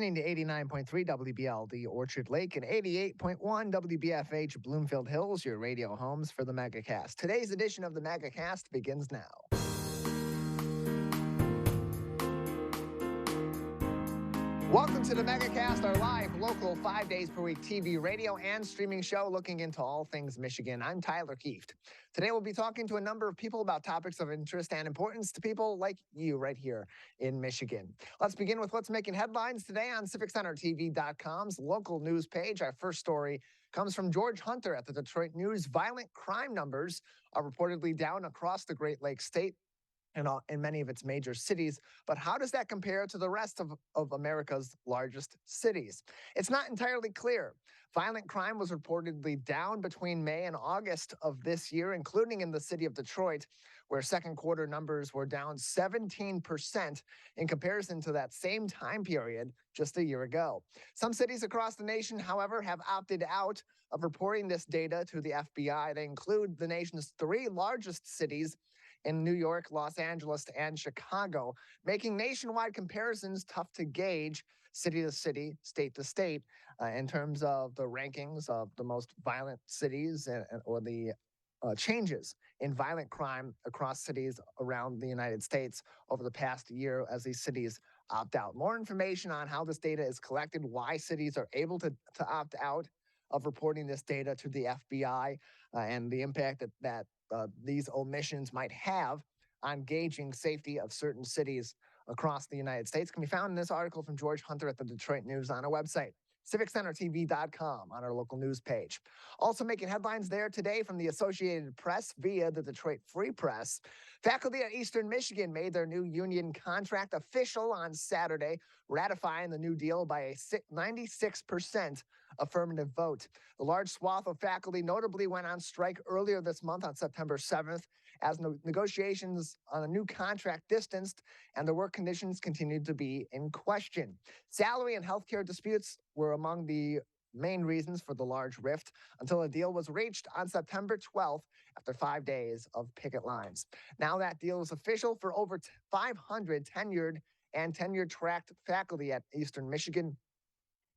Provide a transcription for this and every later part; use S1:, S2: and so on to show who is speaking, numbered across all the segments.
S1: Listening to 89.3 WBLD Orchard Lake and 88.1 WBFH Bloomfield Hills, your radio homes for the Megacast. Today's edition of the Megacast begins now. Welcome to the Megacast, our live, local, 5 days per week TV, radio, and streaming show looking into all things Michigan. I'm Tyler Kieft. Today we'll be talking to a number of people about topics of interest and importance to people like you right here in Michigan. Let's begin with what's making headlines today on CivicCenterTV.com's local news page. Our first story comes from George Hunter at the Detroit News. Violent crime numbers are reportedly down across the Great Lakes state and in many of its major cities. But how does that compare to the rest of America's largest cities? It's not entirely clear. Violent crime was reportedly down between May and August of this year, including in the city of Detroit, where second quarter numbers were down 17% in comparison to that same time period just a year ago. Some cities across the nation, however, have opted out of reporting this data to the FBI. They include the nation's three largest cities in New York, Los Angeles, and Chicago, making nationwide comparisons tough to gauge city to city, state to state, in terms of the rankings of the most violent cities or the changes in violent crime across cities around the United States over the past year as these cities opt out. More information on how this data is collected, why cities are able to opt out of reporting this data to the FBI, and the impact that these omissions might have on gauging safety of certain cities across the United States can be found in this article from George Hunter at the Detroit News on our website, CivicCenterTV.com, on our local news page. Also making headlines there today from the Associated Press via the Detroit Free Press. Faculty at Eastern Michigan made their new union contract official on Saturday, ratifying the new deal by a 96% affirmative vote. The large swath of faculty notably went on strike earlier this month on September 7th as negotiations on a new contract distanced and the work conditions continued to be in question. Salary and healthcare disputes were among the main reasons for the large rift until a deal was reached on September 12th after 5 days of picket lines. Now that deal is official for over 500 tenured and tenure-tracked faculty at Eastern Michigan.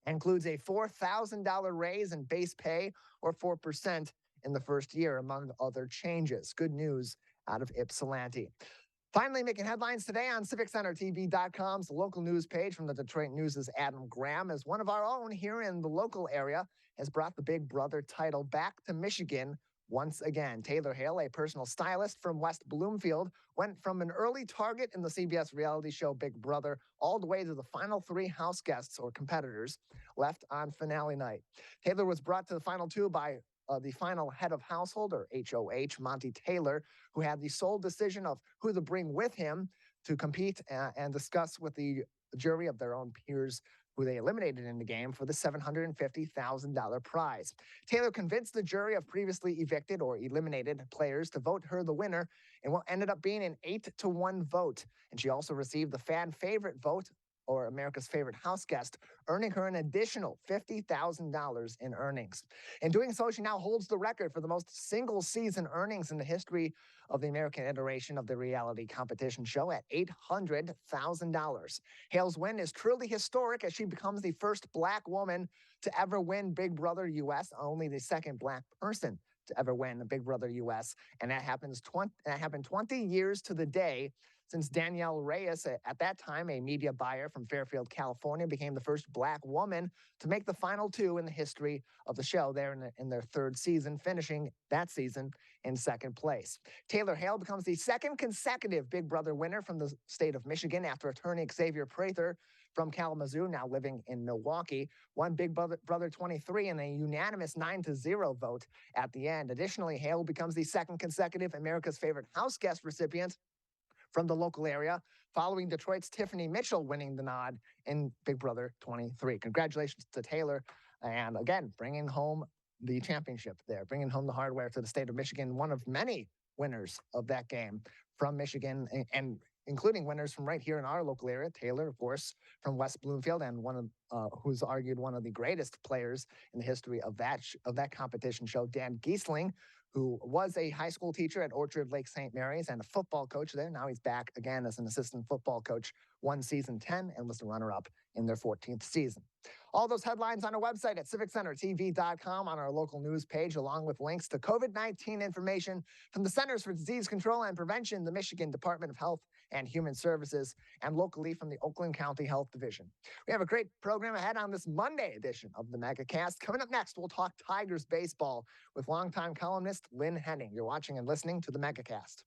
S1: Includes a $4,000 raise in base pay or 4% in the first year, among other changes. Good news out of Ypsilanti. Finally, making headlines today on CivicCenterTV.com's local news page from the Detroit News' Adam Graham, as one of our own here in the local area has brought the Big Brother title back to Michigan once again. Taylor Hale, a personal stylist from West Bloomfield, went from an early target in the CBS reality show Big Brother all the way to the final three house guests or competitors left on finale night. Taylor was brought to the final two by the final head of household, or HOH, Monty Taylor, who had the sole decision of who to bring with him to compete and discuss with the jury of their own peers who they eliminated in the game for the $750,000 prize. Taylor convinced the jury of previously evicted or eliminated players to vote her the winner in what ended up being an 8-1 vote. And she also received the fan favorite vote, or America's favorite house guest, earning her an additional $50,000 in earnings. In doing so, she now holds the record for the most single-season earnings in the history of the American iteration of the reality competition show at $800,000. Hale's win is truly historic as she becomes the first Black woman to ever win Big Brother US, only the second Black person to ever win Big Brother US, and that happened 20 years to the day since Danielle Reyes, at that time a media buyer from Fairfield, California, became the first Black woman to make the final two in the history of the show there in their third season, finishing that season in second place. Taylor Hale becomes the second consecutive Big Brother winner from the state of Michigan after attorney Xavier Prather from Kalamazoo, now living in Milwaukee, won Big Brother 23 in a unanimous 9-0 vote at the end. Additionally, Hale becomes the second consecutive America's Favorite House Guest recipient from the local area, following Detroit's Tiffany Mitchell winning the nod in Big Brother 23. Congratulations to Taylor, and again, bringing home the championship there, bringing home the hardware to the state of Michigan, one of many winners of that game from Michigan, and including winners from right here in our local area. Taylor, of course, from West Bloomfield, and one of who's argued one of the greatest players in the history of that competition show, Dan Giesling, who was a high school teacher at Orchard Lake St. Mary's and a football coach there. Now he's back again as an assistant football coach won season 10 and was the runner-up in their 14th season. All those headlines on our website at civiccentertv.com on our local news page, along with links to COVID-19 information from the Centers for Disease Control and Prevention, the Michigan Department of Health and Human Services, and locally from the Oakland County Health Division. We have a great program ahead on this Monday edition of the Megacast. Coming up next, we'll talk Tigers baseball with longtime columnist Lynn Henning. You're watching and listening to the Megacast.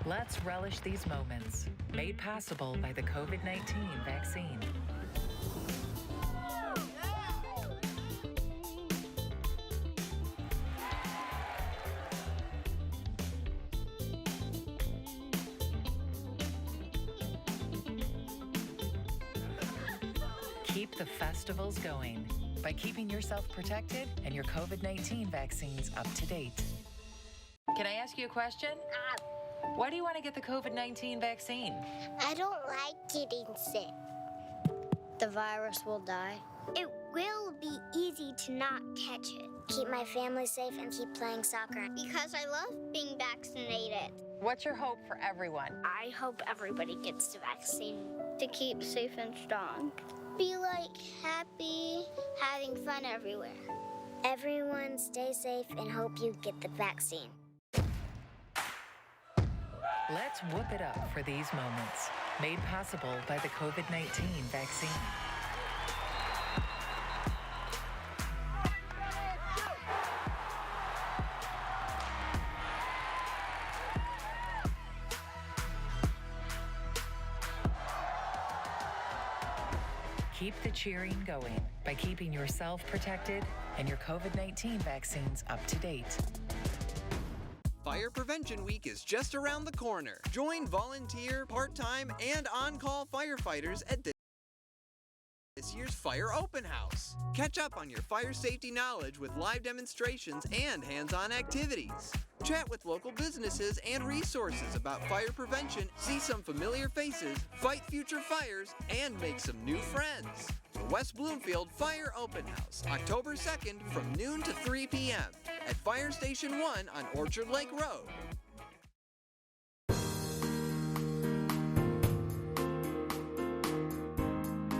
S2: Let's relish these moments, made possible by the COVID-19 vaccine. Keep the festivals going by keeping yourself protected and your COVID-19 vaccines up to date. Can I ask you a question? Why do you want to get the COVID-19 vaccine?
S3: I don't like getting sick. The virus will die. It will be easy to not catch it. Keep my family safe and keep playing soccer. Because I love being vaccinated.
S2: What's your hope for everyone?
S3: I hope everybody gets the vaccine to keep safe and strong. Be happy, having fun everywhere. Everyone stay safe and hope you get the vaccine.
S2: Let's whoop it up for these moments, made possible by the COVID-19 vaccine. Keep the cheering going by keeping yourself protected and your COVID-19 vaccines up to date.
S4: Fire Prevention Week is just around the corner. Join volunteer, part-time, and on-call firefighters at this year's Fire Open House. Catch up on your fire safety knowledge with live demonstrations and hands-on activities. Chat with local businesses and resources about fire prevention, see some familiar faces, fight future fires, and make some new friends. The West Bloomfield Fire Open House, October 2nd from noon to 3 p.m. at Fire Station 1 on Orchard Lake Road.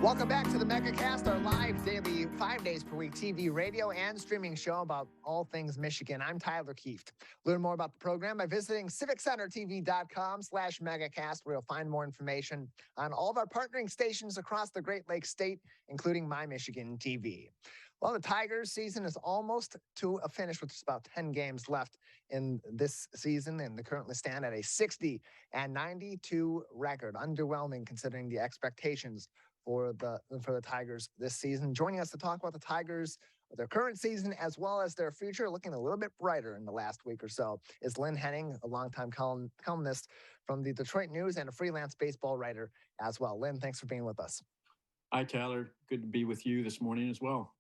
S1: Welcome back to the Megacast, our live daily 5 days per week TV, radio, and streaming show about all things Michigan. I'm Tyler Kieft. Learn more about the program by visiting civiccentertv.com/megacast, where you'll find more information on all of our partnering stations across the Great Lakes State, including My Michigan TV. Well, the Tigers season is almost to a finish with just about 10 games left in this season, and they currently stand at a 60-92 record. Underwhelming considering the expectations for the Tigers this season. Joining us to talk about the Tigers, their current season, as well as their future, looking a little bit brighter in the last week or so, is Lynn Henning, a longtime columnist from the Detroit News and a freelance baseball writer as well. Lynn, thanks for being with us.
S5: Hi, Tyler. Good to be with you this morning as well.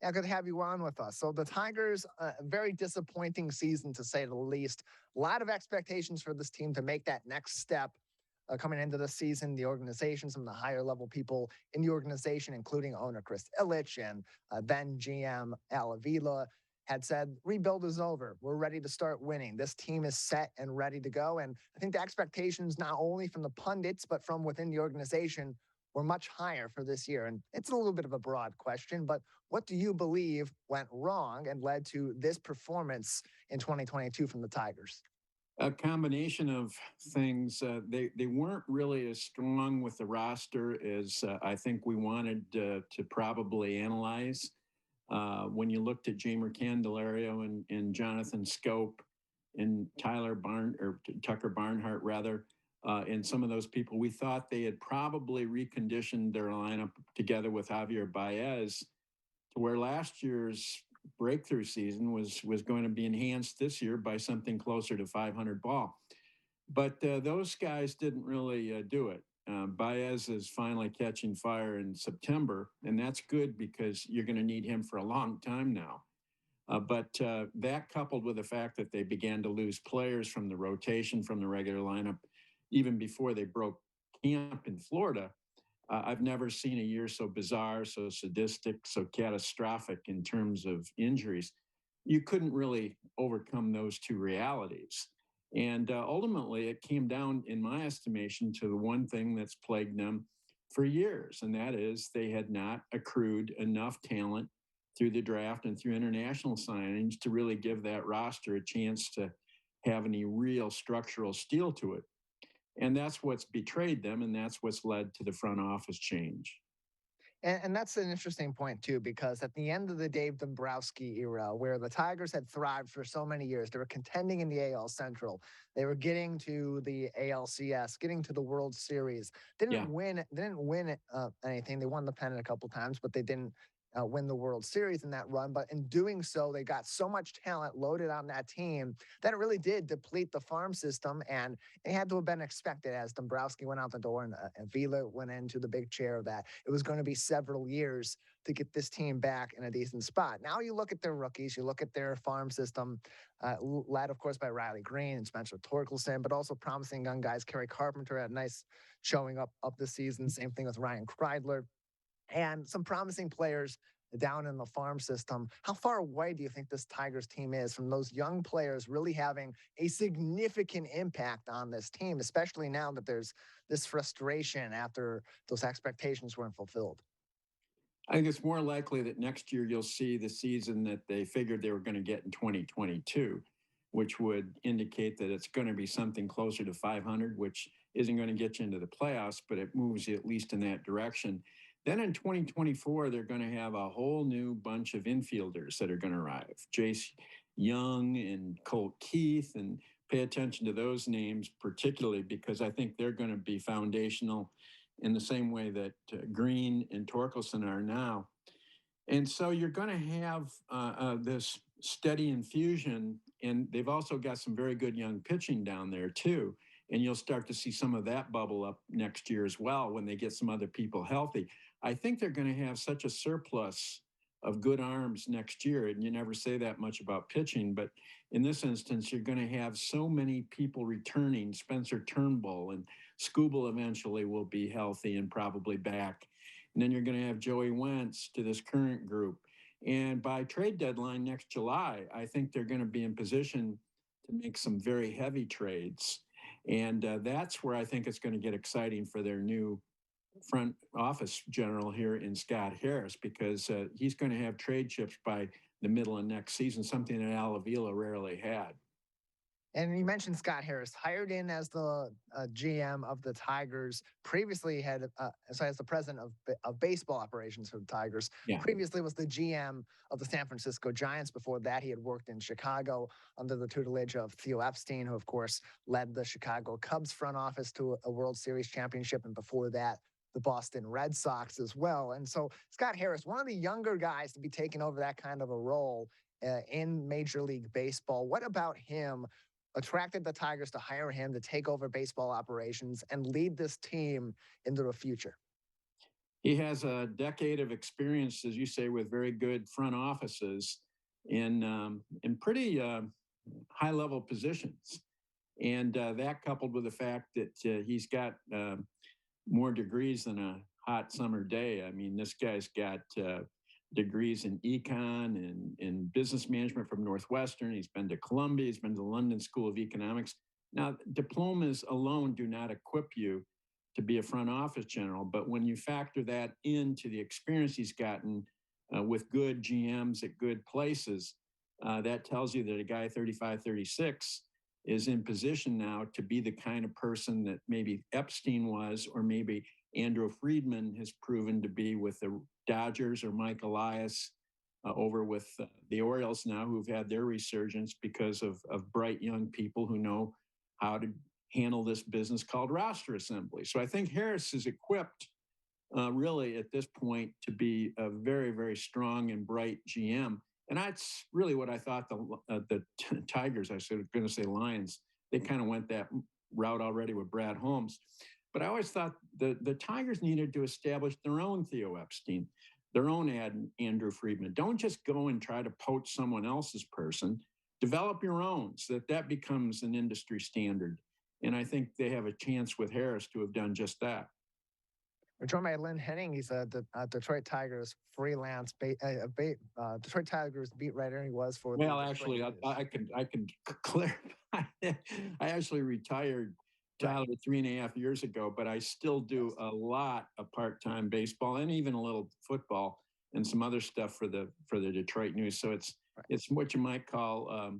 S1: Yeah, good to have you on with us. So the Tigers, a very disappointing season to say the least. A lot of expectations for this team to make that next step. Coming into the season, the organization, some of the higher level people in the organization, including owner Chris Ilitch and then GM Al Avila, had said, rebuild is over. We're ready to start winning. This team is set and ready to go. And I think the expectations, not only from the pundits, but from within the organization, were much higher for this year. And it's a little bit of a broad question, but what do you believe went wrong and led to this performance in 2022 from the Tigers?
S5: A combination of things. They weren't really as strong with the roster as I think we wanted to probably analyze. When you looked at Jamer Candelario and Jonathan Scope and Tucker Barnhart rather, and some of those people, we thought they had probably reconditioned their lineup together with Javier Baez to where last year's breakthrough season was going to be enhanced this year by something closer to 500 ball. But those guys didn't really do it. Baez is finally catching fire in September, and that's good because you're going to need him for a long time now. But that coupled with the fact that they began to lose players from the rotation from the regular lineup, even before they broke camp in Florida, I've never seen a year so bizarre, so sadistic, so catastrophic in terms of injuries. You couldn't really overcome those two realities. And ultimately, it came down, in my estimation, to the one thing that's plagued them for years, and that is they had not accrued enough talent through the draft and through international signings to really give that roster a chance to have any real structural steel to it. And that's what's betrayed them, and that's what's led to the front office change.
S1: And that's an interesting point, too, because at the end of the Dave Dombrowski era, where the Tigers had thrived for so many years, they were contending in the AL Central. They were getting to the ALCS, getting to the World Series. Didn't win anything. They won the pennant a couple times, but they didn't win the World Series in that run. But in doing so, they got so much talent loaded on that team that it really did deplete the farm system. And it had to have been expected as Dombrowski went out the door and Vila went into the big chair that it was going to be several years to get this team back in a decent spot. Now you look at their rookies, you look at their farm system, led, of course, by Riley Green and Spencer Torkelson, but also promising young guys. Kerry Carpenter had a nice showing up this season. Same thing with Ryan Kreidler. And some promising players down in the farm system. How far away do you think this Tigers team is from those young players really having a significant impact on this team, especially now that there's this frustration after those expectations weren't fulfilled?
S5: I think it's more likely that next year you'll see the season that they figured they were going to get in 2022, which would indicate that it's going to be something closer to 500, which isn't going to get you into the playoffs, but it moves you at least in that direction. Then in 2024, they're going to have a whole new bunch of infielders that are going to arrive. Jace Young and Colt Keith, and pay attention to those names particularly because I think they're going to be foundational in the same way that Green and Torkelson are now. And so you're going to have this steady infusion, and they've also got some very good young pitching down there too. And you'll start to see some of that bubble up next year as well when they get some other people healthy. I think they're going to have such a surplus of good arms next year, and you never say that much about pitching, but in this instance, you're going to have so many people returning. Spencer Turnbull and Skubal eventually will be healthy and probably back. And then you're going to have Joey Wentz to this current group. And by trade deadline next July, I think they're going to be in position to make some very heavy trades. And that's where I think it's going to get exciting for their new front office general here in Scott Harris, because he's going to have trade chips by the middle of next season, something that Al Avila rarely had.
S1: And you mentioned Scott Harris, hired in as the GM of the Tigers. Previously had, as the president of baseball operations for the Tigers. Yeah. Previously was the GM of the San Francisco Giants. Before that, he had worked in Chicago under the tutelage of Theo Epstein, who, of course, led the Chicago Cubs front office to a World Series championship. And before that, the Boston Red Sox as well. And so Scott Harris, one of the younger guys to be taking over that kind of a role in Major League Baseball. What about him attracted the Tigers to hire him to take over baseball operations and lead this team into the future?
S5: He has a decade of experience, as you say, with very good front offices in pretty high-level positions. And that coupled with the fact that he's got more degrees than a hot summer day. I mean, this guy's got degrees in econ and in business management from Northwestern. He's been to Columbia. He's been to the London School of Economics. Now, diplomas alone do not equip you to be a front office general, but when you factor that into the experience he's gotten with good GMs at good places, that tells you that a guy 35, 36 is in position now to be the kind of person that maybe Epstein was, or maybe Andrew Friedman has proven to be with the Dodgers, or Mike Elias over with the Orioles now, who've had their resurgence because of bright young people who know how to handle this business called roster assembly. So I think Harris is equipped really at this point to be a very, very strong and bright GM. And that's really what I thought the Tigers, I was going to say Lions, they kind of went that route already with Brad Holmes. But I always thought the Tigers needed to establish their own Theo Epstein, their own Andrew Friedman. Don't just go and try to poach someone else's person. Develop your own so that becomes an industry standard. And I think they have a chance with Harris to have done just that.
S1: We're joined by Lynn Henning. He's a Detroit Tigers freelance, Detroit Tigers beat writer. He was for.
S5: Well, actually, I can clarify. I actually retired, Tyler, 3.5 years ago, but I still do a lot of part-time baseball and even a little football and some other stuff for the Detroit News. So it's what you might call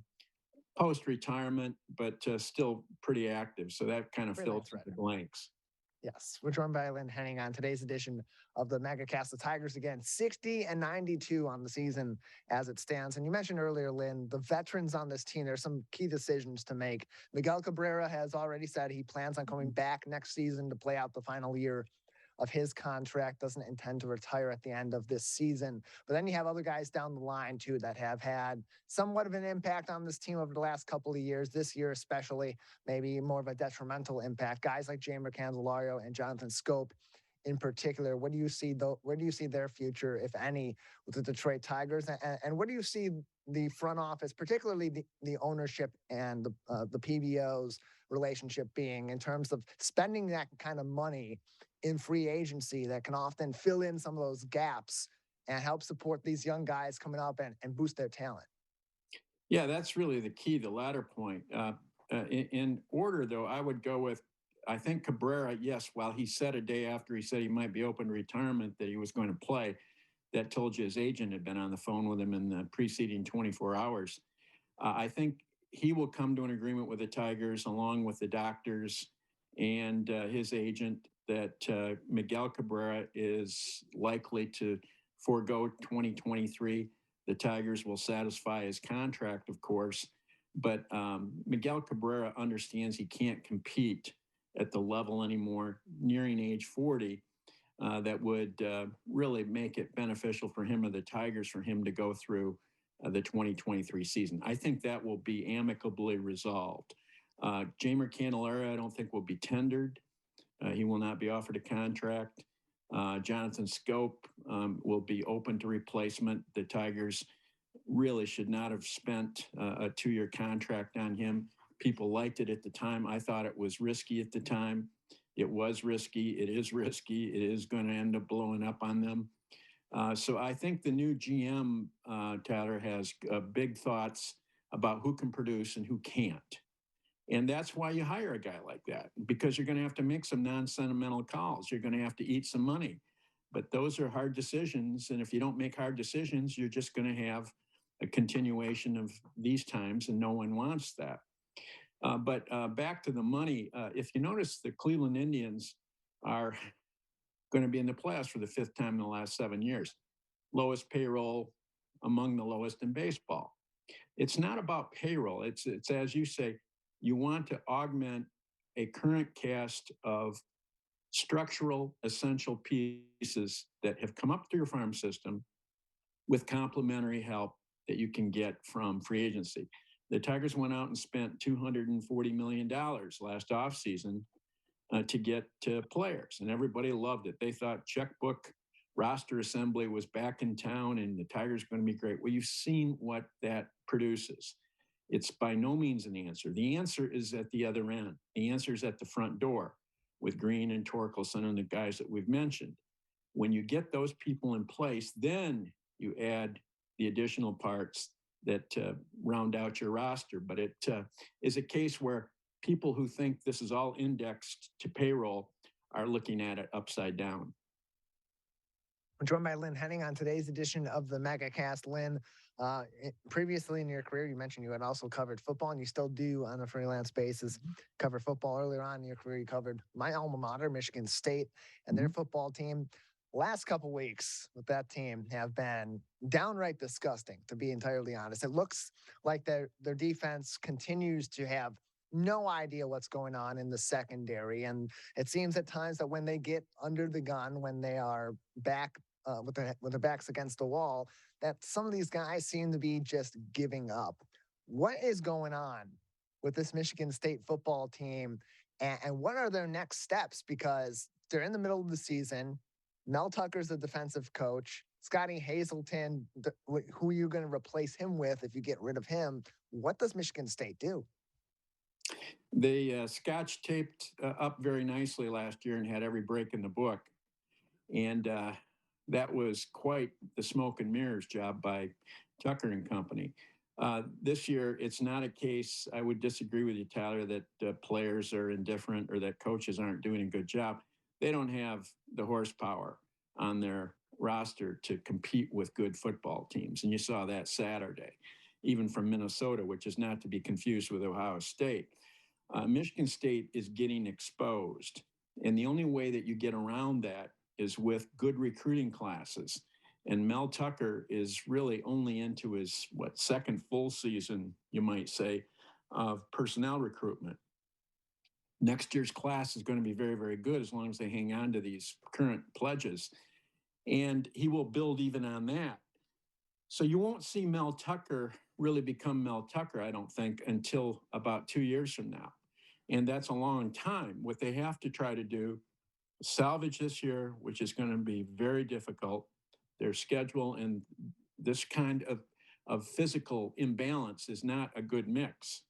S5: post-retirement, but still pretty active. So that kind of fills the blanks.
S1: Yes, we're joined by Lynn Henning on today's edition of the Megacast. The Tigers again, 60-92 on the season as it stands. And you mentioned earlier, Lynn, the veterans on this team, there's some key decisions to make. Miguel Cabrera has already said he plans on coming back next season to play out the final year of his contract, doesn't intend to retire at the end of this season. But then you have other guys down the line, too, that have had somewhat of an impact on this team over the last couple of years, this year especially, maybe more of a detrimental impact. Guys like Jeimer Candelario and Jonathan Scope in particular. Where do you see their future, if any, with the Detroit Tigers? And where do you see the front office, particularly the ownership and the PBO's relationship being in terms of spending that kind of money in free agency that can often fill in some of those gaps and help support these young guys coming up and boost their talent?
S5: Yeah, that's really the key, the latter point. In order, though, I would go with, I think Cabrera, yes, while he said a day after he said he might be open to retirement that he was going to play, that told you his agent had been on the phone with him in the preceding 24 hours. I think he will come to an agreement with the Tigers along with the doctors and his agent that Miguel Cabrera is likely to forego 2023. The Tigers will satisfy his contract, of course, but Miguel Cabrera understands he can't compete at the level anymore, nearing age 40, that would really make it beneficial for him or the Tigers for him to go through the 2023 season. I think that will be amicably resolved. Jeimer Candelario, I don't think will be tendered. He will not be offered a contract. Jonathan Scope will be open to replacement. The Tigers really should not have spent a 2-year contract on him. People liked it at the time. I thought it was risky at the time. It was risky. It is risky. It is going to end up blowing up on them. So I think the new GM, Tyler, has big thoughts about who can produce and who can't. And that's why you hire a guy like that, because you're going to have to make some non-sentimental calls. You're going to have to eat some money. But those are hard decisions. And if you don't make hard decisions, you're just going to have a continuation of these times, and no one wants that. But back to the money, if you notice, the Cleveland Indians are going to be in the playoffs for the 5th time in the last 7 years. Lowest payroll among the lowest in baseball. It's not about payroll. It's as you say, you want to augment a current cast of structural essential pieces that have come up through your farm system with complementary help that you can get from free agency. The Tigers went out and spent $240 million last offseason to get players, and everybody loved it. They thought checkbook roster assembly was back in town and the Tigers are going to be great. Well, you've seen what that produces. It's by no means an answer. The answer is at the other end. The answer is at the front door with Green and Torkelson and the guys that we've mentioned. When you get those people in place, then you add the additional parts that round out your roster. But it is a case where people who think this is all indexed to payroll are looking at it upside down.
S1: We're joined by Lynn Henning on today's edition of the Megacast. Lynn, previously in your career, you mentioned you had also covered football, and you still do on a freelance basis cover football. Earlier on in your career, you covered my alma mater, Michigan State, and their football team. Last couple weeks with that team have been downright disgusting, to be entirely honest. It looks like their defense continues to have no idea what's going on in the secondary. And it seems at times that when they get under the gun, when they are back with their backs against the wall, that some of these guys seem to be just giving up. What is going on with this Michigan State football team? And what are their next steps? Because they're in the middle of the season. Mel Tucker's the defensive coach. Scotty Hazelton, who are you going to replace him with if you get rid of him? What does Michigan State do?
S5: They scotch taped up very nicely last year and had every break in the book. And that was quite the smoke and mirrors job by Tucker and Company. This year, it's not a case, I would disagree with you, Tyler, that players are indifferent or that coaches aren't doing a good job. They don't have the horsepower on their roster to compete with good football teams. And you saw that Saturday, even from Minnesota, which is not to be confused with Ohio State. Michigan State is getting exposed. And the only way that you get around that is with good recruiting classes. And Mel Tucker is really only into his, second full season, you might say, of personnel recruitment. Next year's class is going to be very, very good as long as they hang on to these current pledges. And he will build even on that. So you won't see Mel Tucker really become Mel Tucker, I don't think, until about 2 years from now. And that's a long time. What they have to try to do, salvage this year, which is going to be very difficult. Their schedule and this kind of physical imbalance is not a good mix.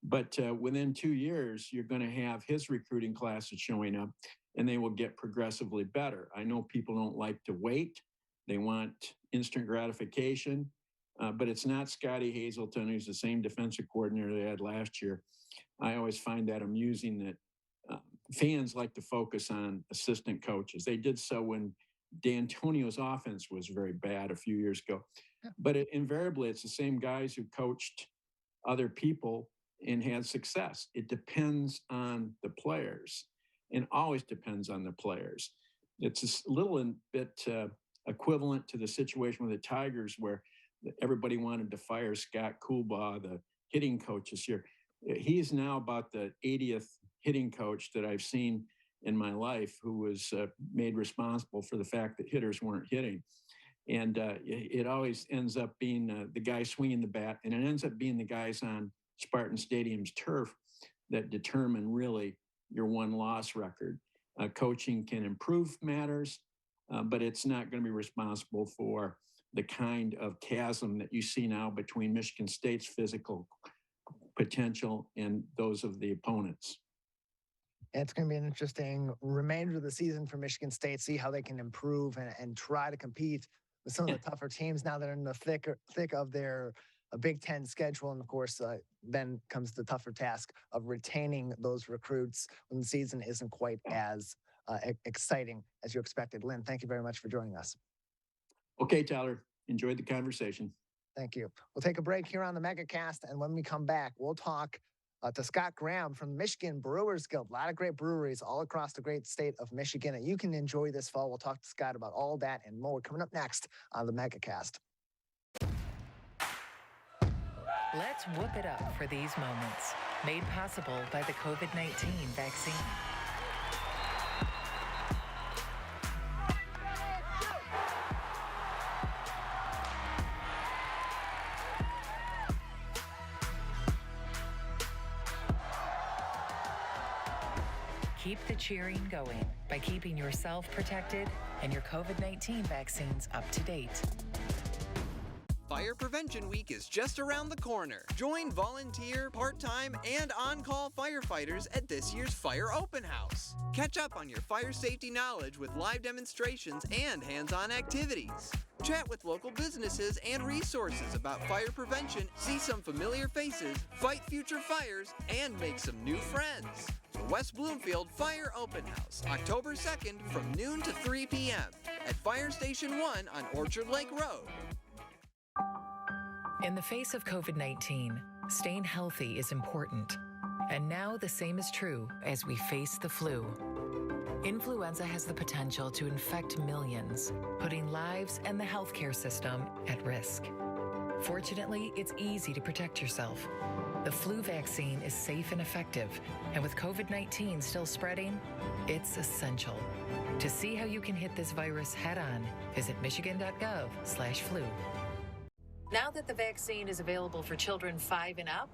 S5: But within 2 years, you're going to have his recruiting classes showing up, and they will get progressively better. I know people don't like to wait. They want instant gratification, but it's not Scotty Hazelton, who's the same defensive coordinator they had last year. I always find that amusing that fans like to focus on assistant coaches. They did so when D'Antonio's offense was very bad a few years ago. But invariably, it's the same guys who coached other people and had success. It depends on the players, and always depends on the players. It's a little bit equivalent to the situation with the Tigers, where everybody wanted to fire Scott Coolbaugh, the hitting coach this year. He is now about the 80th hitting coach that I've seen in my life who was made responsible for the fact that hitters weren't hitting. And it always ends up being the guy swinging the bat, and it ends up being the guys on Spartan Stadium's turf that determine really your win-loss record. Coaching can improve matters, but it's not going to be responsible for the kind of chasm that you see now between Michigan State's physical potential and those of the opponents.
S1: It's going to be an interesting remainder of the season for Michigan State, see how they can improve and try to compete with some of the tougher teams now that are in the thick of their Big Ten schedule. And of course, then comes the tougher task of retaining those recruits when the season isn't quite as exciting as you expected. Lynn, thank you very much for joining us.
S5: Okay, Tyler, enjoyed the conversation.
S1: Thank you. We'll take a break here on the Megacast, and when we come back, we'll talk to Scott Graham from the Michigan Brewers Guild. A lot of great breweries all across the great state of Michigan that you can enjoy this fall. We'll talk to Scott about all that and more coming up next on the Megacast.
S2: Let's whoop it up for these moments, made possible by the COVID-19 vaccine. Keep the cheering going by keeping yourself protected and your COVID-19 vaccines up to date.
S4: Fire Prevention Week is just around the corner. Join volunteer, part-time, and on-call firefighters at this year's Fire Open House. Catch up on your fire safety knowledge with live demonstrations and hands-on activities. Chat with local businesses and resources about fire prevention, see some familiar faces, fight future fires, and make some new friends. The West Bloomfield Fire Open House, October 2nd from noon to 3 p.m. at Fire Station 1 on Orchard Lake Road.
S2: In the face of COVID-19, staying healthy is important. And now the same is true as we face the flu. Influenza has the potential to infect millions, putting lives and the healthcare system at risk. Fortunately, it's easy to protect yourself. The flu vaccine is safe and effective, and with COVID-19 still spreading, it's essential. To see how you can hit this virus head-on, visit michigan.gov/flu. Now that the vaccine is available for children 5 and up,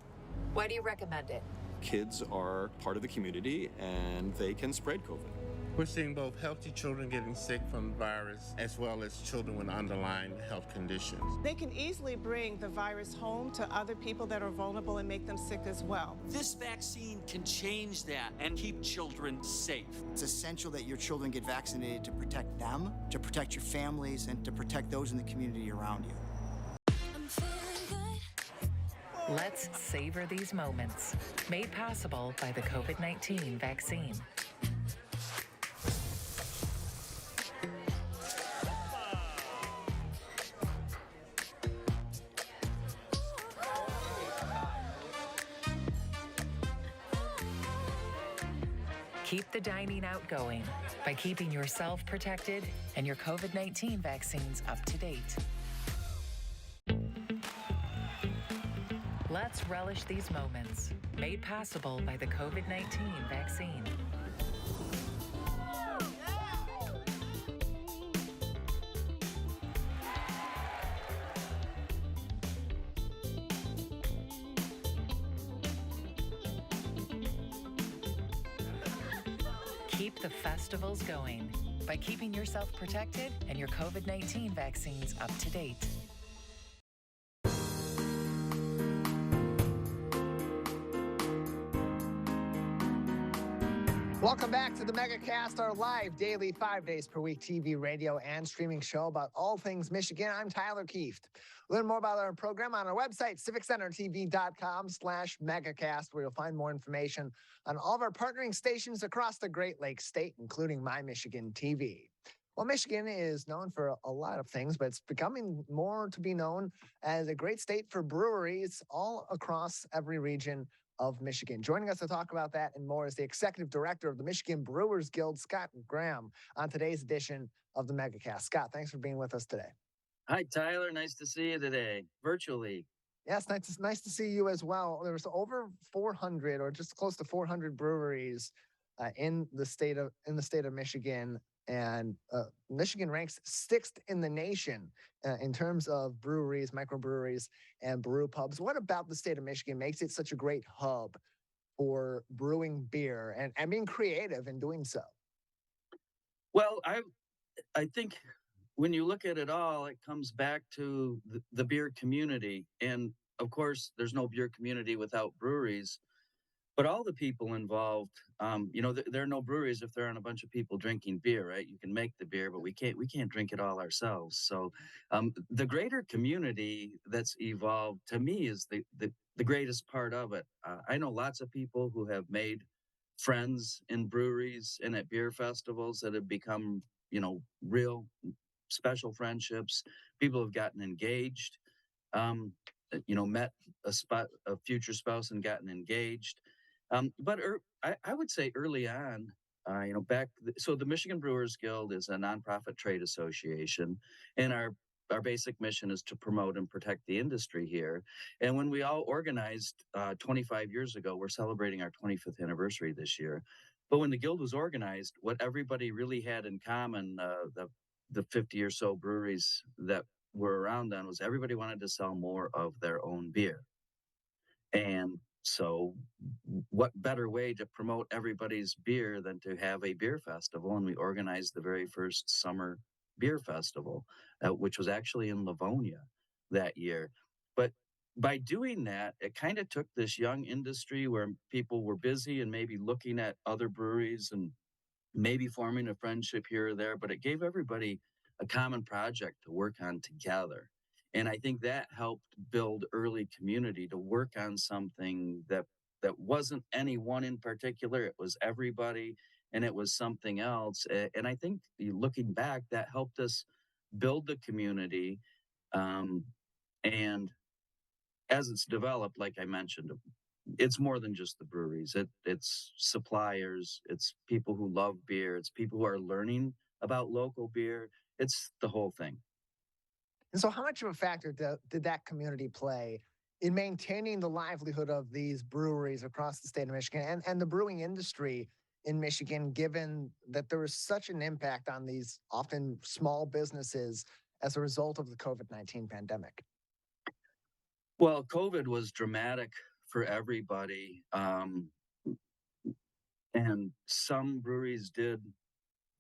S2: why do you recommend it?
S6: Kids are part of the community and they can spread COVID. We're seeing both healthy children getting sick from the virus as well as children with underlying health conditions.
S7: They can easily bring the virus home to other people that are vulnerable and make them sick as well.
S8: This vaccine can change that and keep children safe.
S9: It's essential that your children get vaccinated to protect them, to protect your families, and to protect those in the community around you.
S2: Let's savor these moments. Made possible by the COVID-19 vaccine. Keep the dining out going by keeping yourself protected and your COVID-19 vaccines up to date. Let's relish these moments, made possible by the COVID-19 vaccine. Keep the festivals going by keeping yourself protected and your COVID-19 vaccines up to date.
S1: Welcome back to the Megacast, our live daily 5 days per week TV, radio, and streaming show about all things Michigan. I'm Tyler Kieft. Learn more about our program on our website, civiccentertv.com/megacast, where you'll find more information on all of our partnering stations across the Great Lakes state, including My Michigan TV. Well, Michigan is known for a lot of things, but it's becoming more to be known as a great state for breweries all across every region of Michigan. Joining us to talk about that and more is the Executive Director of the Michigan Brewers Guild, Scott Graham, on today's edition of the Megacast. Scott, thanks for being with us today.
S10: Hi, Tyler. Nice to see you today, virtually.
S1: Yes, nice to see you as well. There's over 400 or just close to 400 breweries in the state of Michigan, and Michigan ranks 6th in the nation in terms of breweries, microbreweries, and brew pubs. What about the state of Michigan makes it such a great hub for brewing beer and being creative in doing so?
S10: Well, I think when you look at it all, it comes back to the beer community. And of course, there's no beer community without breweries. But all the people involved, there are no breweries if there aren't a bunch of people drinking beer, right? You can make the beer, but we can't drink it all ourselves. So the greater community that's evolved, to me, is the greatest part of it. I know lots of people who have made friends in breweries and at beer festivals that have become, real special friendships. People have gotten engaged, met a future spouse and gotten engaged. But I would say early on, so the Michigan Brewers Guild is a nonprofit trade association, and our basic mission is to promote and protect the industry here. And when we all organized 25 years ago, we're celebrating our 25th anniversary this year. But when the Guild was organized, what everybody really had in common, the 50 or so breweries that were around then, was everybody wanted to sell more of their own beer. And so what better way to promote everybody's beer than to have a beer festival? And we organized the very first summer beer festival, which was actually in Livonia that year. But by doing that, it kind of took this young industry where people were busy and maybe looking at other breweries and maybe forming a friendship here or there, but it gave everybody a common project to work on together. And I think that helped build early community to work on something that wasn't anyone in particular. It was everybody, and it was something else. And I think looking back, that helped us build the community. And as it's developed, like I mentioned, it's more than just the breweries. It's suppliers, it's people who love beer, it's people who are learning about local beer. It's the whole thing.
S1: And so how much of a factor did that community play in maintaining the livelihood of these breweries across the state of Michigan and the brewing industry in Michigan, given that there was such an impact on these often small businesses as a result of the COVID-19 pandemic?
S10: Well, COVID was dramatic for everybody. And some breweries did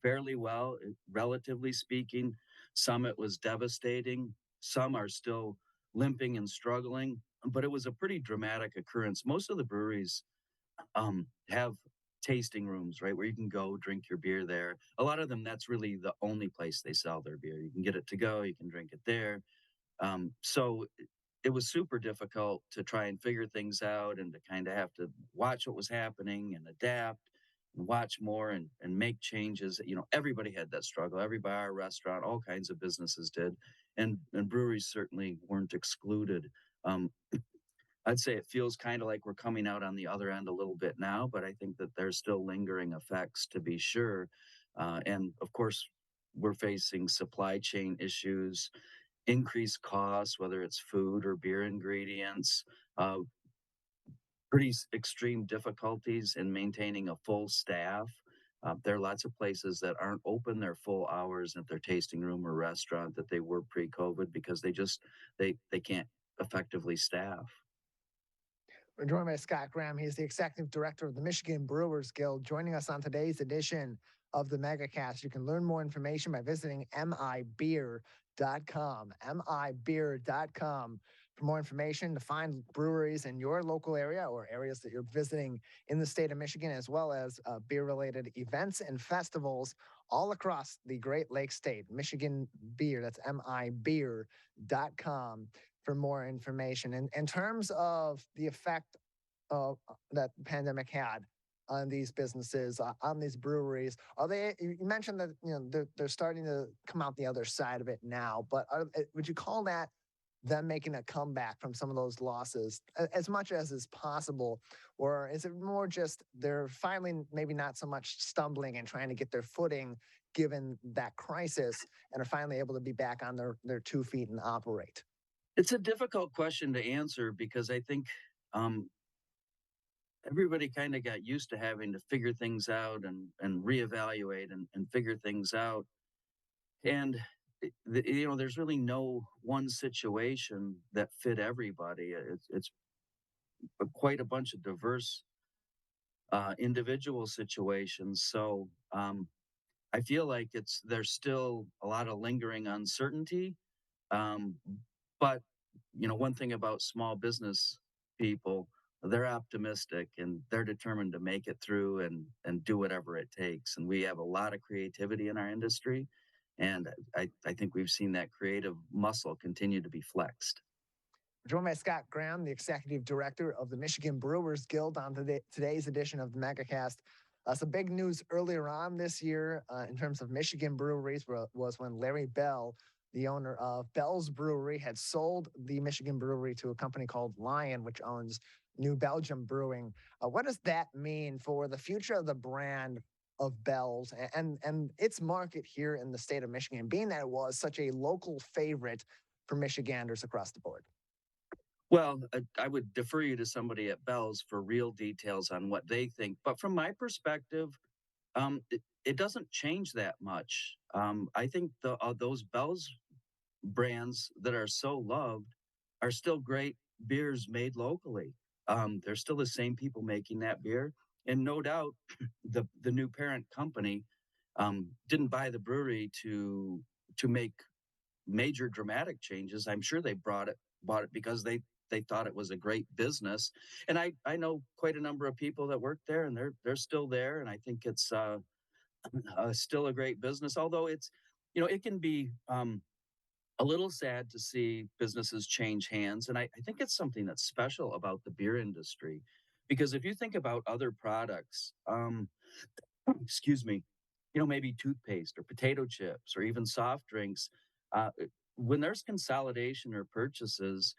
S10: fairly well, relatively speaking. Some it was devastating. Some are still limping and struggling, but it was a pretty dramatic occurrence. Most of the breweries have tasting rooms, right, where you can go drink your beer there. A lot of them, that's really the only place they sell their beer. You can get it to go, you can drink it there. So it was super difficult to try and figure things out and to kind of have to watch what was happening and adapt and watch more and make changes. Everybody had that struggle. Every bar, restaurant, all kinds of businesses did. And breweries certainly weren't excluded. I'd say it feels kind of like we're coming out on the other end a little bit now, but I think that there's still lingering effects, to be sure. And of course, we're facing supply chain issues, increased costs, whether it's food or beer ingredients, pretty extreme difficulties in maintaining a full staff. There are lots of places that aren't open their full hours at their tasting room or restaurant that they were pre-COVID because they can't effectively staff.
S1: We're joined by Scott Graham. He's the executive director of the Michigan Brewers Guild, joining us on today's edition of the Megacast. You can learn more information by visiting mibeer.com, mibeer.com, for more information to find breweries in your local area or areas that you're visiting in the state of Michigan, as well as beer-related events and festivals all across the Great Lakes state. Michigan Beer, that's mibeer.com. for more information. In terms of the effect of that the pandemic had on these businesses, on these breweries, you mentioned that they're starting to come out the other side of it now, but would you call that them making a comeback from some of those losses as much as is possible? Or is it more just they're finally maybe not so much stumbling and trying to get their footing given that crisis and are finally able to be back on their 2 feet and operate?
S10: It's a difficult question to answer because I think everybody kind of got used to having to figure things out and reevaluate and figure things out. And, there's really no one situation that fit everybody. It's quite a bunch of diverse individual situations. So I feel like there's still a lot of lingering uncertainty. But, one thing about small business people, they're optimistic and they're determined to make it through and do whatever it takes. And we have a lot of creativity in our industry. And I think we've seen that creative muscle continue to be flexed.
S1: We're joined by Scott Graham, the executive director of the Michigan Brewers Guild, on today's edition of the Megacast. Some big news earlier on this year in terms of Michigan breweries was when Larry Bell, the owner of Bell's Brewery, had sold the Michigan brewery to a company called Lion, which owns New Belgium Brewing. What does that mean for the future of the brand of Bell's and its market here in the state of Michigan, being that it was such a local favorite for Michiganders across the board?
S10: Well, I would defer you to somebody at Bell's for real details on what they think. But from my perspective, it doesn't change that much. I think those Bell's brands that are so loved are still great beers made locally. They're still the same people making that beer. And no doubt the new parent company didn't buy the brewery to make major dramatic changes. I'm sure they bought it because they thought it was a great business. And I know quite a number of people that work there, and they're still there. And I think it's still a great business, although it can be a little sad to see businesses change hands. And I think it's something that's special about the beer industry, because if you think about other products, excuse me, maybe toothpaste or potato chips or even soft drinks, when there's consolidation or purchases,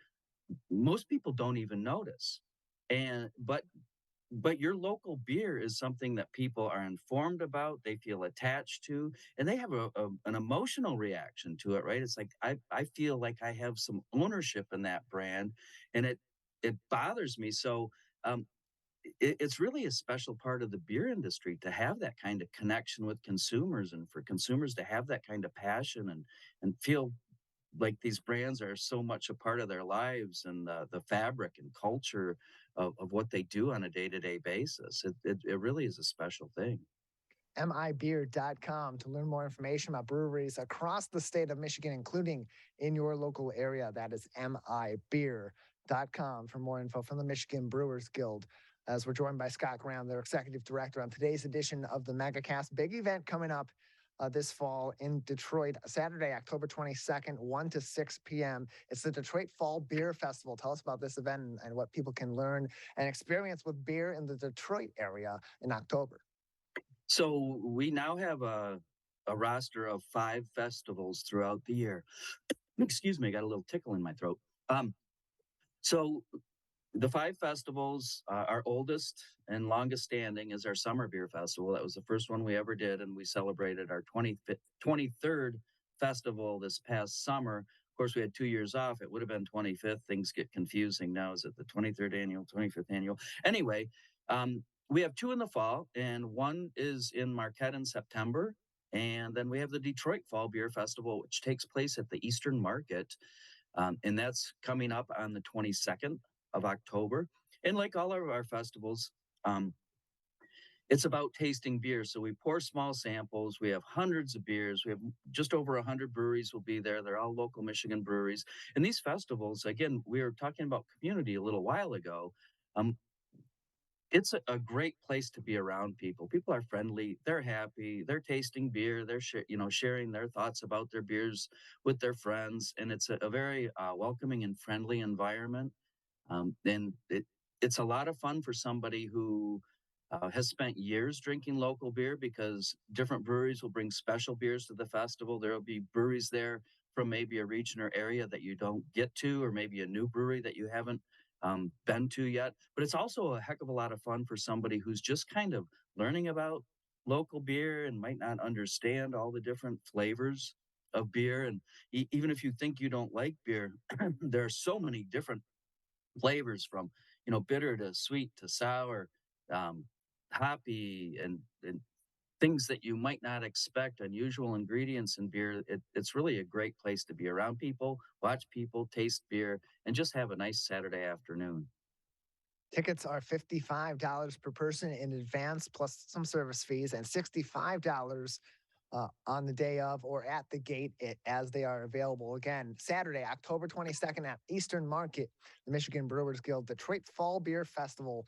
S10: most people don't even notice. But your local beer is something that people are informed about, they feel attached to, and they have an emotional reaction to it, right? It's like, I feel like I have some ownership in that brand, and it bothers me. So it's really a special part of the beer industry to have that kind of connection with consumers, and for consumers to have that kind of passion and feel like these brands are so much a part of their lives and the fabric and culture of what they do on a day-to-day basis. It really is a special thing.
S1: mibeer.com to learn more information about breweries across the state of Michigan, including in your local area. That is mibeer.com for more info from the Michigan Brewers Guild. As we're joined by Scott Graham, their executive director, on today's edition of the Megacast. Big event coming up this fall in Detroit, Saturday, October 22nd, 1 to 6 p.m. It's the Detroit Fall Beer Festival. Tell us about this event and what people can learn and experience with beer in the Detroit area in October.
S10: So we now have a roster of 5 festivals throughout the year. Excuse me, I got a little tickle in my throat. So the 5 festivals, our oldest and longest standing is our Summer Beer Festival. That was the first one we ever did, and we celebrated our 23rd festival this past summer. Of course, we had 2 years off. It would have been 25th. Things get confusing now. Is it the 23rd annual, 25th annual? Anyway, we have 2 in the fall, and one is in Marquette in September. And then we have the Detroit Fall Beer Festival, which takes place at the Eastern Market. And that's coming up on the 22nd of October. And like all of our festivals, it's about tasting beer. So we pour small samples. We have hundreds of beers. We have just over 100 breweries will be there. They're all local Michigan breweries. And these festivals, again, we were talking about community a little while ago. It's a great place to be around people. People are friendly. They're happy. They're tasting beer. They're sharing their thoughts about their beers with their friends. And it's a very welcoming and friendly environment. And it's a lot of fun for somebody who has spent years drinking local beer, because different breweries will bring special beers to the festival. There will be breweries there from maybe a region or area that you don't get to, or maybe a new brewery that you haven't been to yet. But it's also a heck of a lot of fun for somebody who's just kind of learning about local beer and might not understand all the different flavors of beer. And even if you think you don't like beer, there are so many different flavors, from bitter to sweet to sour, hoppy, and things that you might not expect, unusual ingredients in beer. It's really a great place to be around people, watch people, taste beer, and just have a nice Saturday afternoon.
S1: Tickets are $55 per person in advance, plus some service fees, and $65 on the day of or at the gate as they are available. Again, Saturday, October 22nd at Eastern Market, the Michigan Brewers Guild Detroit Fall Beer Festival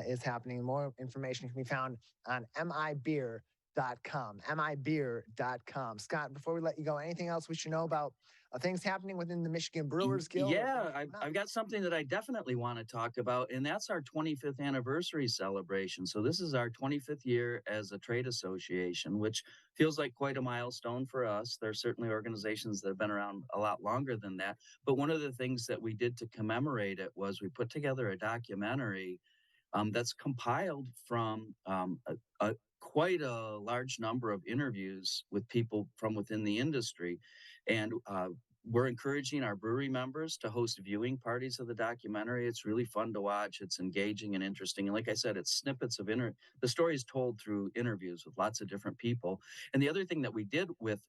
S1: is happening. More information can be found on mibeer.com. mibeer.com. Scott, before we let you go, anything else we should know about things happening within the Michigan Brewers Guild?
S10: Yeah, I've got something that I definitely want to talk about, and that's our 25th anniversary celebration. So this is our 25th year as a trade association, which feels like quite a milestone for us. There are certainly organizations that have been around a lot longer than that. But one of the things that we did to commemorate it was we put together a documentary that's compiled from quite a large number of interviews with people from within the industry. And we're encouraging our brewery members to host viewing parties of the documentary. It's really fun to watch. It's engaging and interesting. And like I said, it's snippets of the story is told through interviews with lots of different people. And the other thing that we did with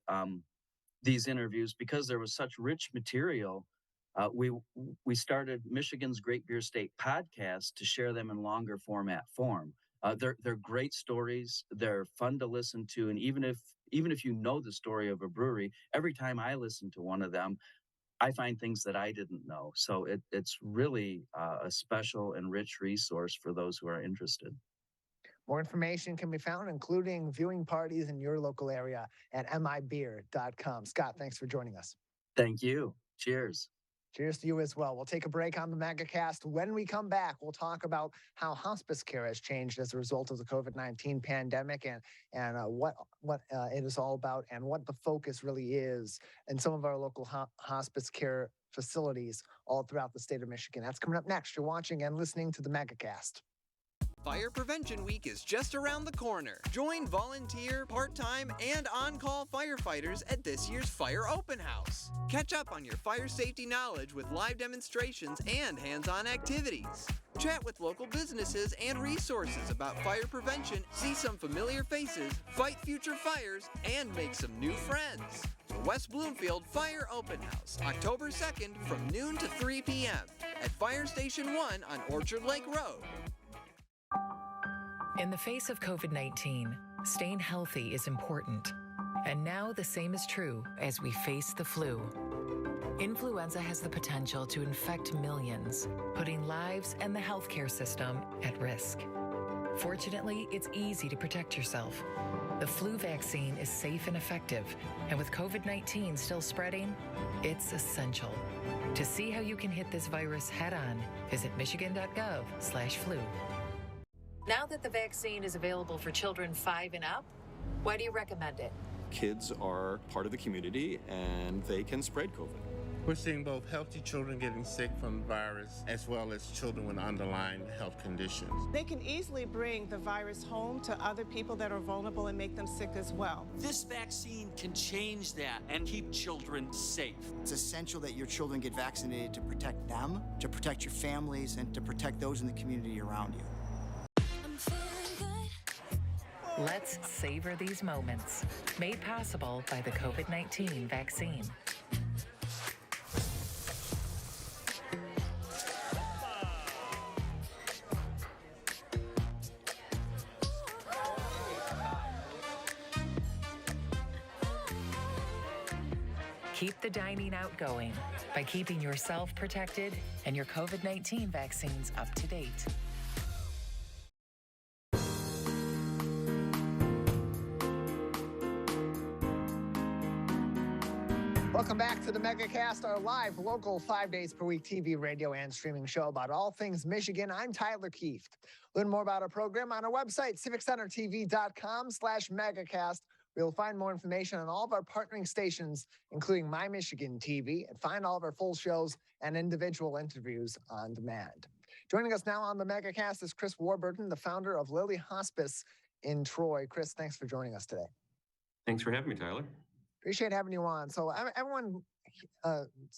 S10: these interviews, because there was such rich material, we started Michigan's Great Beer State podcast to share them in longer format form. They're great stories. They're fun to listen to. And even if you know the story of a brewery, every time I listen to one of them, I find things that I didn't know. So it's really a special and rich resource for those who are interested.
S1: More information can be found, including viewing parties in your local area, at mibeer.com. Scott, thanks for joining us.
S10: Thank you. Cheers.
S1: Cheers to you as well. We'll take a break on the Megacast. When we come back, we'll talk about how hospice care has changed as a result of the COVID-19 pandemic, and what it is all about, and what the focus really is in some of our local hospice care facilities all throughout the state of Michigan. That's coming up next. You're watching and listening to the Megacast.
S4: Fire Prevention Week is just around the corner. Join volunteer, part-time, and on-call firefighters at this year's Fire Open House. Catch up on your fire safety knowledge with live demonstrations and hands-on activities. Chat with local businesses and resources about fire prevention, see some familiar faces, fight future fires, and make some new friends. The West Bloomfield Fire Open House, October 2nd from noon to 3 p.m. at Fire Station 1 on Orchard Lake Road.
S2: In the face of COVID-19, Staying healthy is important. And now the same is true as we face the flu. Influenza has the potential to infect millions, putting lives and the healthcare system at risk. Fortunately, it's easy to protect yourself. The flu vaccine is safe and effective, and with COVID-19 still spreading, it's essential. To see how you can hit this virus head-on, visit michigan.gov/flu. Now that the vaccine is available for children 5 and up, why do you recommend it?
S11: Kids are part of the community and they can spread COVID.
S6: We're seeing both healthy children getting sick from the virus as well as children with underlying health conditions.
S7: They can easily bring the virus home to other people that are vulnerable and make them sick as well.
S8: This vaccine can change that and keep children safe.
S9: It's essential that your children get vaccinated to protect them, to protect your families, and to protect those in the community around you.
S2: Let's savor these moments, made possible by the COVID-19 vaccine. Keep the dining out going by keeping yourself protected and your COVID-19 vaccines up to date.
S1: Welcome back to the Megacast, our live local 5 days per week TV, radio, and streaming show about all things Michigan. I'm Tyler Kieft. Learn more about our program on our website, civiccentertv.com/megacast. You'll find more information on all of our partnering stations, including My Michigan TV, and find all of our full shows and individual interviews on demand. Joining us now on the Megacast is Chris Warburton, the founder of Lilly Hospice in Troy. Chris, thanks for joining us today.
S12: Thanks for having me, Tyler.
S1: Appreciate having you on. So everyone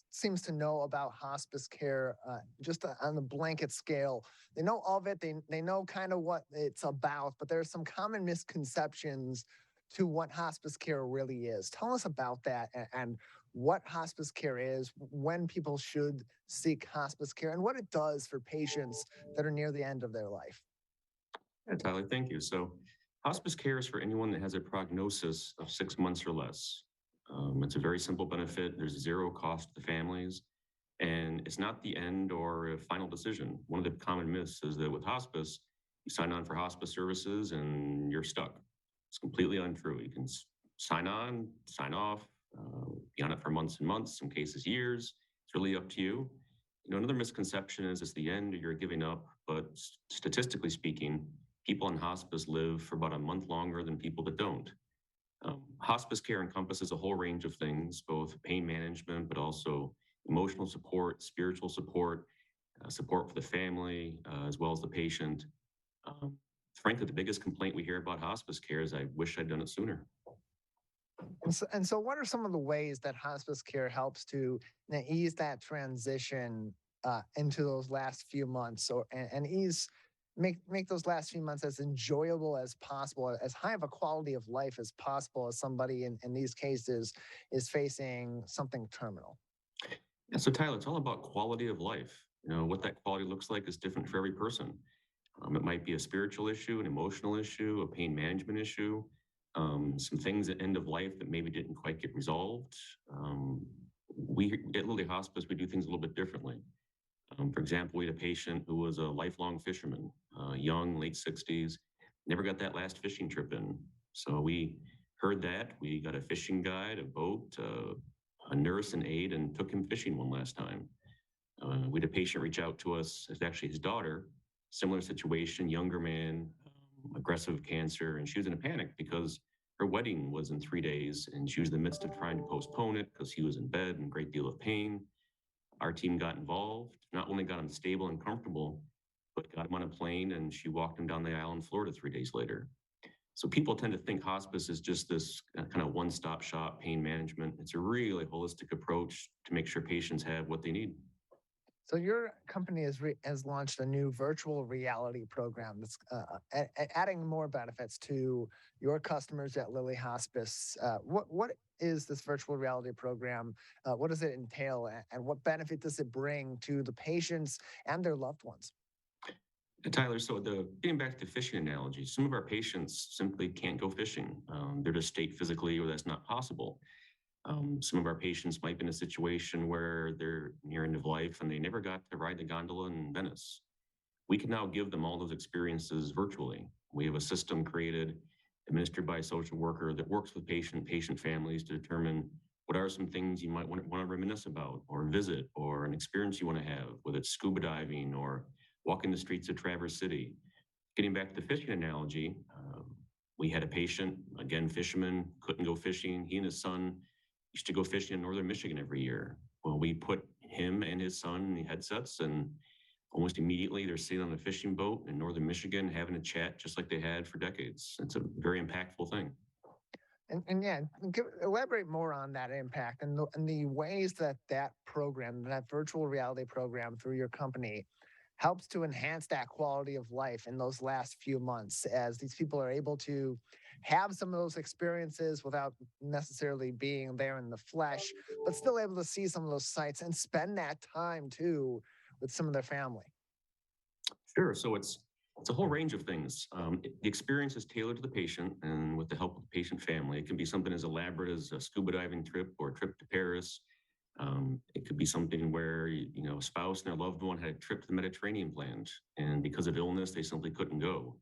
S1: seems to know about hospice care just on the blanket scale. They know of it. They know kind of what it's about, but there's some common misconceptions to what hospice care really is. Tell us about that and what hospice care is, when people should seek hospice care, and what it does for patients that are near the end of their life.
S12: Yeah, Tyler, thank you. So hospice care is for anyone that has a prognosis of 6 months or less. It's a very simple benefit. There's zero cost to the families, and it's not the end or a final decision. One of the common myths is that with hospice, you sign on for hospice services and you're stuck. It's completely untrue. You can sign on, sign off, be on it for months and months, some cases years. It's really up to you. Another misconception is it's the end or you're giving up, but statistically speaking, people in hospice live for about a month longer than people that don't. Hospice care encompasses a whole range of things, both pain management, but also emotional support, spiritual support, support for the family, as well as the patient. Frankly, the biggest complaint we hear about hospice care is I wish I'd done it sooner.
S1: And so what are some of the ways that hospice care helps to ease that transition into those last few months and make those last few months as enjoyable as possible, as high of a quality of life as possible as somebody in these cases is facing something terminal?
S12: Yeah, so Tyler, it's all about quality of life. What that quality looks like is different for every person. It might be a spiritual issue, an emotional issue, a pain management issue, some things at end of life that maybe didn't quite get resolved. We at Lilly Hospice, we do things a little bit differently. For example, we had a patient who was a lifelong fisherman, young, late 60s, never got that last fishing trip in. So we heard that. We got a fishing guide, a boat, a nurse, and aide, and took him fishing one last time. We had a patient reach out to us. It's actually his daughter, similar situation, younger man, aggressive cancer, and she was in a panic because her wedding was in 3 days, and she was in the midst of trying to postpone it because he was in bed in a great deal of pain. Our team got involved, not only got him stable and comfortable, but got him on a plane, and she walked him down the aisle in Florida 3 days later. So people tend to think hospice is just this kind of one-stop shop pain management. It's a really holistic approach to make sure patients have what they need.
S1: So your company has launched a new virtual reality program that's adding more benefits to your customers at Lilly Hospice. What is this virtual reality program? What does it entail, and what benefit does it bring to the patients and their loved ones?
S12: Tyler, so getting back to the fishing analogy, some of our patients simply can't go fishing. They're just state physically, or that's not possible. Some of our patients might be in a situation where they're near end of life and they never got to ride the gondola in Venice. We can now give them all those experiences virtually. We have a system created, administered by a social worker that works with patient families to determine what are some things you might want to reminisce about or visit, or an experience you want to have, whether it's scuba diving or walking the streets of Traverse City. Getting back to the fishing analogy, we had a patient, again, fisherman, couldn't go fishing. He and his son used to go fishing in northern Michigan every year. Well, we put him and his son in the headsets, and almost immediately they're sitting on a fishing boat in northern Michigan having a chat just like they had for decades. It's a very impactful thing.
S1: And yeah, elaborate more on that impact and the ways that program, that virtual reality program through your company, helps to enhance that quality of life in those last few months as these people are able to have some of those experiences without necessarily being there in the flesh, but still able to see some of those sites and spend that time too with some of their family.
S12: Sure. So it's a whole range of things. The experience is tailored to the patient, and with the help of the patient family, it can be something as elaborate as a scuba diving trip or a trip to Paris. It could be something where, a spouse and their loved one had a trip to the Mediterranean planned, and because of illness, they simply couldn't go.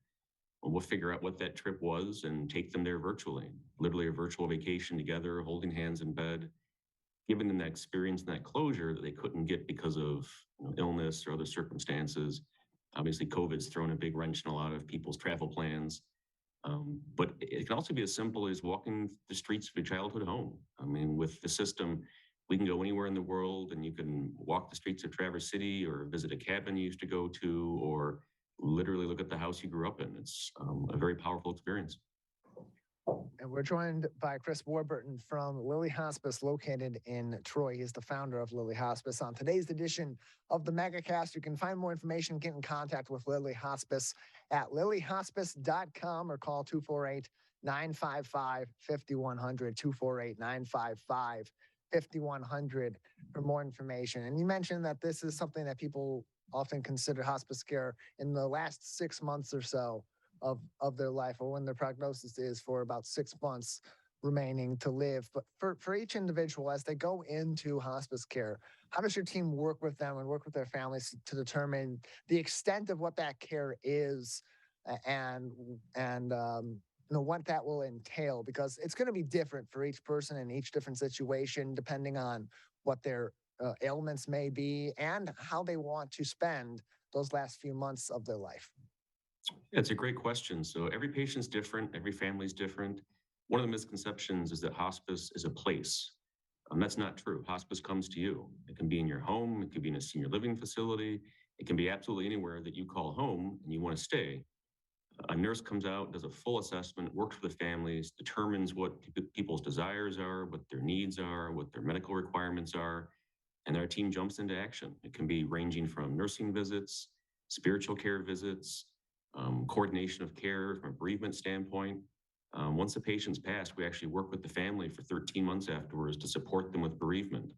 S12: Well, we'll figure out what that trip was and take them there virtually, literally a virtual vacation together, holding hands in bed, giving them that experience and that closure that they couldn't get because of illness or other circumstances. Obviously, COVID's thrown a big wrench in a lot of people's travel plans. But it can also be as simple as walking the streets of your childhood home. I mean, with the system, we can go anywhere in the world and you can walk the streets of Traverse City or visit a cabin you used to go to, or literally look at the house you grew up in. It's a very powerful experience.
S1: And we're joined by Chris Warburton from Lilly Hospice, located in Troy. He's the founder of Lilly Hospice. On today's edition of the Megacast, you can find more information, get in contact with Lilly Hospice at lillyhospice.com or call 248-955-5100, 248-955-5100 for more information. And you mentioned that this is something that people often consider hospice care in the last 6 months or so of their life, or when their prognosis is for about 6 months remaining to live. But for each individual, as they go into hospice care, how does your team work with them and work with their families to determine the extent of what that care is and what that will entail? Because it's going to be different for each person in each different situation, depending on what their ailments may be and how they want to spend those last few months of their life.
S12: Yeah, it's a great question. So every patient's different, every family's different. One of the misconceptions is that hospice is a place. That's not true. Hospice comes to you. It can be in your home, it could be in a senior living facility, it can be absolutely anywhere that you call home and you want to stay. A nurse comes out, does a full assessment, works with the families, determines what people's desires are, what their needs are, what their medical requirements are, and our team jumps into action. It can be ranging from nursing visits, spiritual care visits, coordination of care from a bereavement standpoint. Once the patient's passed, we actually work with the family for 13 months afterwards to support them with bereavement.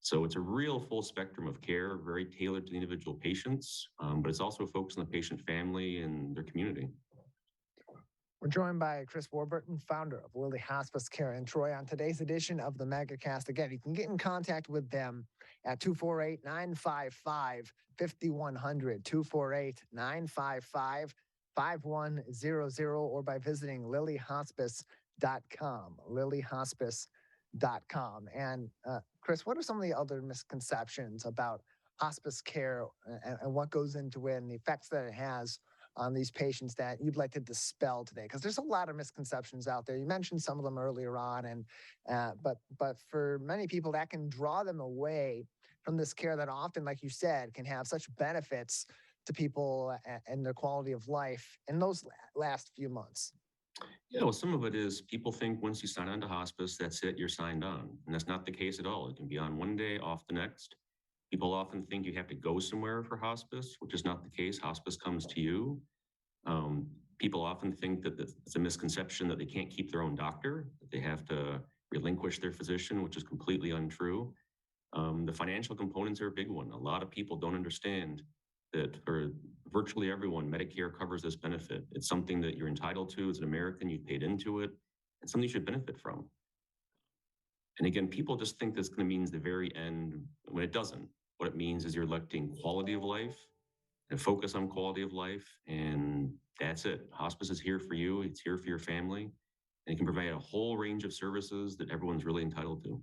S12: So it's a real full spectrum of care, very tailored to the individual patients, but it's also focused on the patient family and their community.
S1: We're joined by Chris Warburton, founder of Lilly Hospice Care in Troy, on today's edition of the Megacast. Again, you can get in contact with them at 248-955-5100, 248-955-5100, or by visiting lillyhospice.com, lillyhospice.com. And Chris, what are some of the other misconceptions about hospice care and what goes into it and the effects that it has on these patients that you'd like to dispel today? Because there's a lot of misconceptions out there. You mentioned some of them earlier on, and but for many people, that can draw them away from this care that often, like you said, can have such benefits to people and their quality of life in those last few months.
S12: Yeah, well, some of it is people think once you sign on to hospice, that's it, you're signed on. And that's not the case at all. It can be on one day, off the next. People often think you have to go somewhere for hospice, which is not the case. Hospice comes to you. People often think that it's a misconception that they can't keep their own doctor, that they have to relinquish their physician, which is completely untrue. The financial components are a big one. A lot of people don't understand that for virtually everyone, Medicare covers this benefit. It's something that you're entitled to as an American. You've paid into it. It's something you should benefit from. And again, people just think this kind of means the very end when it doesn't. What it means is you're electing quality of life and focus on quality of life. And that's it. Hospice is here for you. It's here for your family. And it can provide a whole range of services that everyone's really entitled to.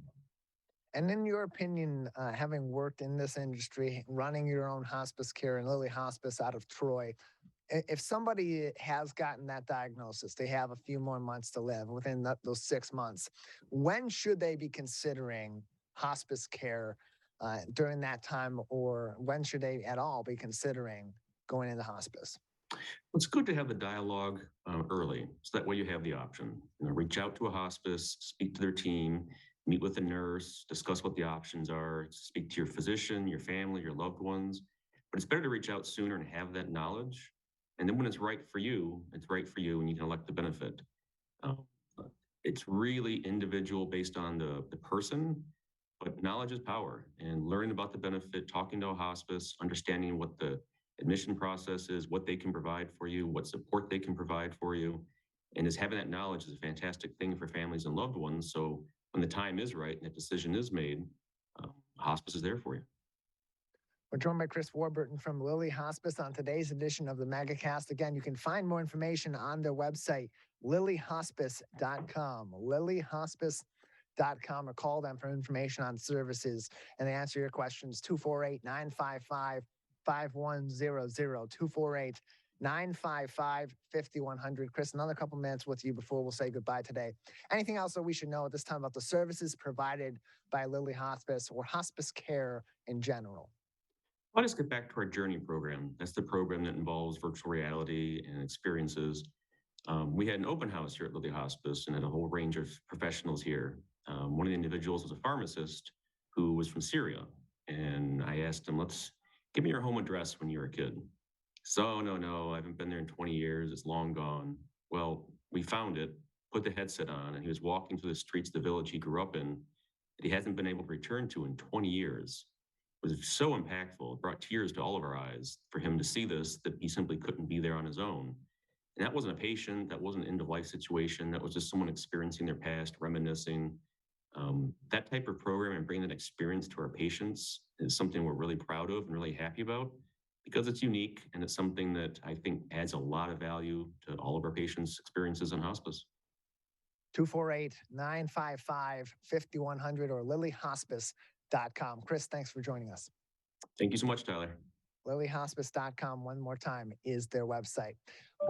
S1: And in your opinion, having worked in this industry, running your own hospice care and Lilly Hospice out of Troy, if somebody has gotten that diagnosis, they have a few more months to live within those 6 months, when should they be considering hospice care during that time, or when should they at all be considering going into hospice?
S12: It's good to have the dialogue early, so that way you have the option. Reach out to a hospice, speak to their team, meet with a nurse, discuss what the options are, speak to your physician, your family, your loved ones. But it's better to reach out sooner and have that knowledge. And then when it's right for you, it's right for you and you can elect the benefit. It's really individual based on the person, but knowledge is power. And learning about the benefit, talking to a hospice, understanding what the admission process is, what they can provide for you, what support they can provide for you. And just having that knowledge is a fantastic thing for families and loved ones. So when the time is right and that decision is made, hospice is there for you.
S1: We're joined by Chris Warburton from Lilly Hospice on today's edition of the Megacast. Again, you can find more information on their website, lillyhospice.com, lillyhospice.com, or call them for information on services and they answer your questions, 248-955-5100, 248-955-5100. Chris, another couple minutes with you before we'll say goodbye today. Anything else that we should know at this time about the services provided by Lilly Hospice or hospice care in general?
S12: I'll just get back to our Journey program. That's the program that involves virtual reality and experiences. We had an open house here at Lilly Hospice and had a whole range of professionals here. One of the individuals was a pharmacist who was from Syria. And I asked him, give me your home address when you were a kid. So, no, I haven't been there in 20 years. It's long gone. Well, we found it, put the headset on, and he was walking through the streets of the village he grew up in that he hasn't been able to return to in 20 years. It was so impactful. It brought tears to all of our eyes for him to see this, that he simply couldn't be there on his own. And that wasn't a patient, that wasn't an end-of-life situation, that was just someone experiencing their past, reminiscing. That type of program and bringing that experience to our patients is something we're really proud of and really happy about because it's unique and it's something that I think adds a lot of value to all of our patients' experiences in hospice.
S1: 248-955-5100 or lillyhospice.com. Chris, thanks for joining us.
S12: Thank you so much, Tyler.
S1: lillyhospice.com, one more time, is their website.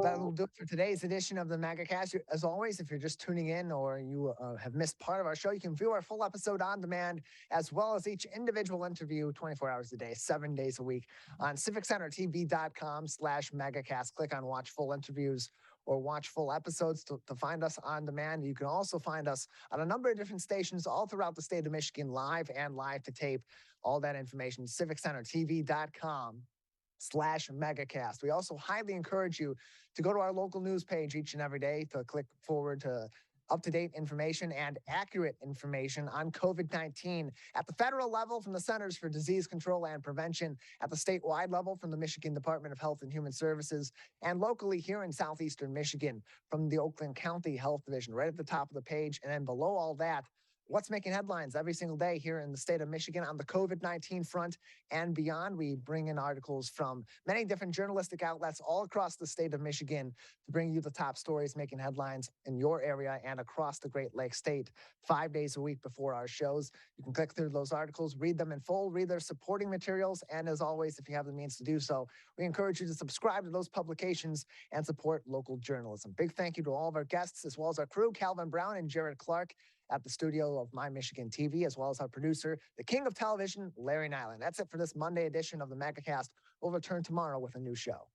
S1: That'll do it for today's edition of the Megacast. As always, if you're just tuning in or you have missed part of our show, you can view our full episode on demand, as well as each individual interview 24 hours a day, 7 days a week on civiccentertv.com/Megacast. Click on Watch Full Interviews or watch full episodes to find us on demand. You can also find us on a number of different stations all throughout the state of Michigan, live and live to tape. All that information, civiccentertv.com/Megacast. We also highly encourage you to go to our local news page each and every day to click forward to up-to-date information and accurate information on COVID-19 at the federal level from the Centers for Disease Control and Prevention, at the statewide level from the Michigan Department of Health and Human Services, and locally here in southeastern Michigan from the Oakland County Health Division, right at the top of the page. And then below all that, what's making headlines every single day here in the state of Michigan on the COVID-19 front and beyond. We bring in articles from many different journalistic outlets all across the state of Michigan to bring you the top stories making headlines in your area and across the Great Lakes state 5 days a week before our shows. You can click through those articles, read them in full, read their supporting materials, and as always, if you have the means to do so, we encourage you to subscribe to those publications and support local journalism. Big thank you to all of our guests, as well as our crew, Calvin Brown and Jared Clark, at the studio of My Michigan TV, as well as our producer, the king of television, Larry Nyland. That's it for this Monday edition of the Megacast. We'll return tomorrow with a new show.